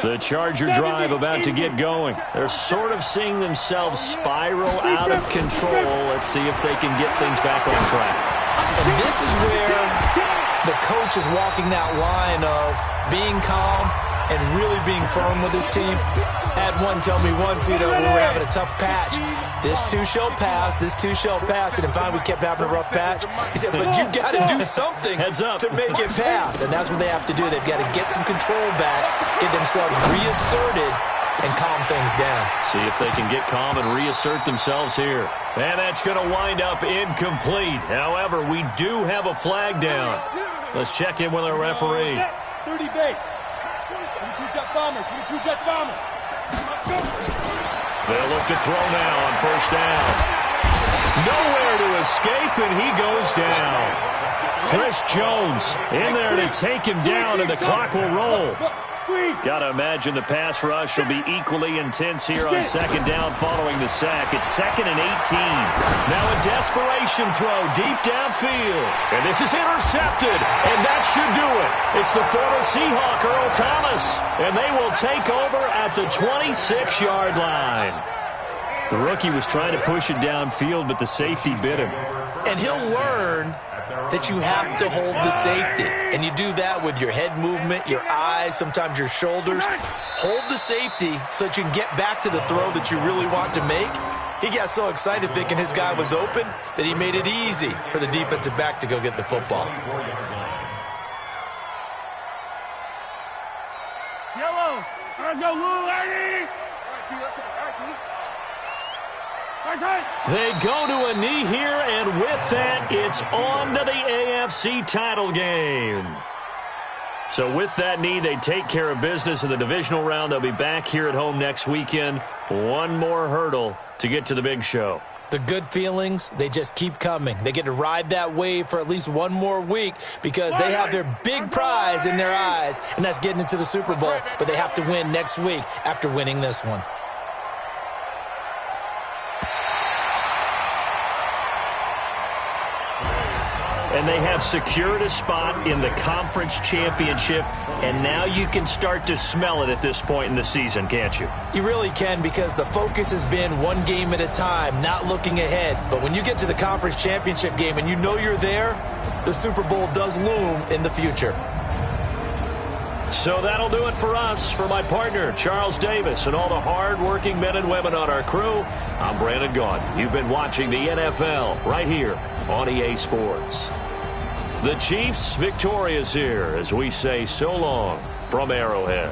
The Charger drive about to get going. They're sort of seeing themselves spiral out of control. Let's see if they can get things back on track. And this is where the coach is walking that line of being calm and really being firm with his team. Had one tell me once, we were having a tough patch. This too shall pass, this too shall pass. And finally we kept having a rough patch. He said, but you got to do something to make it pass. And that's what they have to do. They've got to get some control back, get themselves reasserted, and calm things down. See if they can get calm and reassert themselves here. And that's going to wind up incomplete. However, we do have a flag down. Let's check in with our referee. 30 base. 22 jet bomber. 22 jet bomber. They'll look to throw now on 1st down. Nowhere to escape, and he goes down. Chris Jones in there to take him down, and the clock will roll. Got to imagine the pass rush will be equally intense here on 2nd down following the sack. It's 2nd and 18. Now a desperation throw deep downfield. And this is intercepted, and that should do it. It's the former Seahawk, Earl Thomas, and they will take over at the 26-yard line. The rookie was trying to push it downfield, but the safety bit him. And he'll learn that you have to hold the safety. And you do that with your head movement, your eyes, sometimes your shoulders. Hold the safety so that you can get back to the throw that you really want to make. He got so excited thinking his guy was open that he made it easy for the defensive back to go get the football. Yellow. Let's go, Lou, lady. All right, T, let's go. All right, T. They go to a knee here, and with that, it's on to the AFC title game. So with that knee, they take care of business in the divisional round. They'll be back here at home next weekend. One more hurdle to get to the big show. The good feelings, they just keep coming. They get to ride that wave for at least one more week because they have their big prize in their eyes, and that's getting into the Super Bowl. But they have to win next week after winning this one. And they have secured a spot in the conference championship, and now you can start to smell it at this point in the season, can't you? You really can, because the focus has been one game at a time, not looking ahead. But when you get to the conference championship game and you know you're there, the Super Bowl does loom in the future. So that'll do it for us. For my partner, Charles Davis, and all the hard-working men and women on our crew, I'm Brandon Gaudin. You've been watching the NFL right here on EA Sports. The Chiefs victorious here as we say so long from Arrowhead.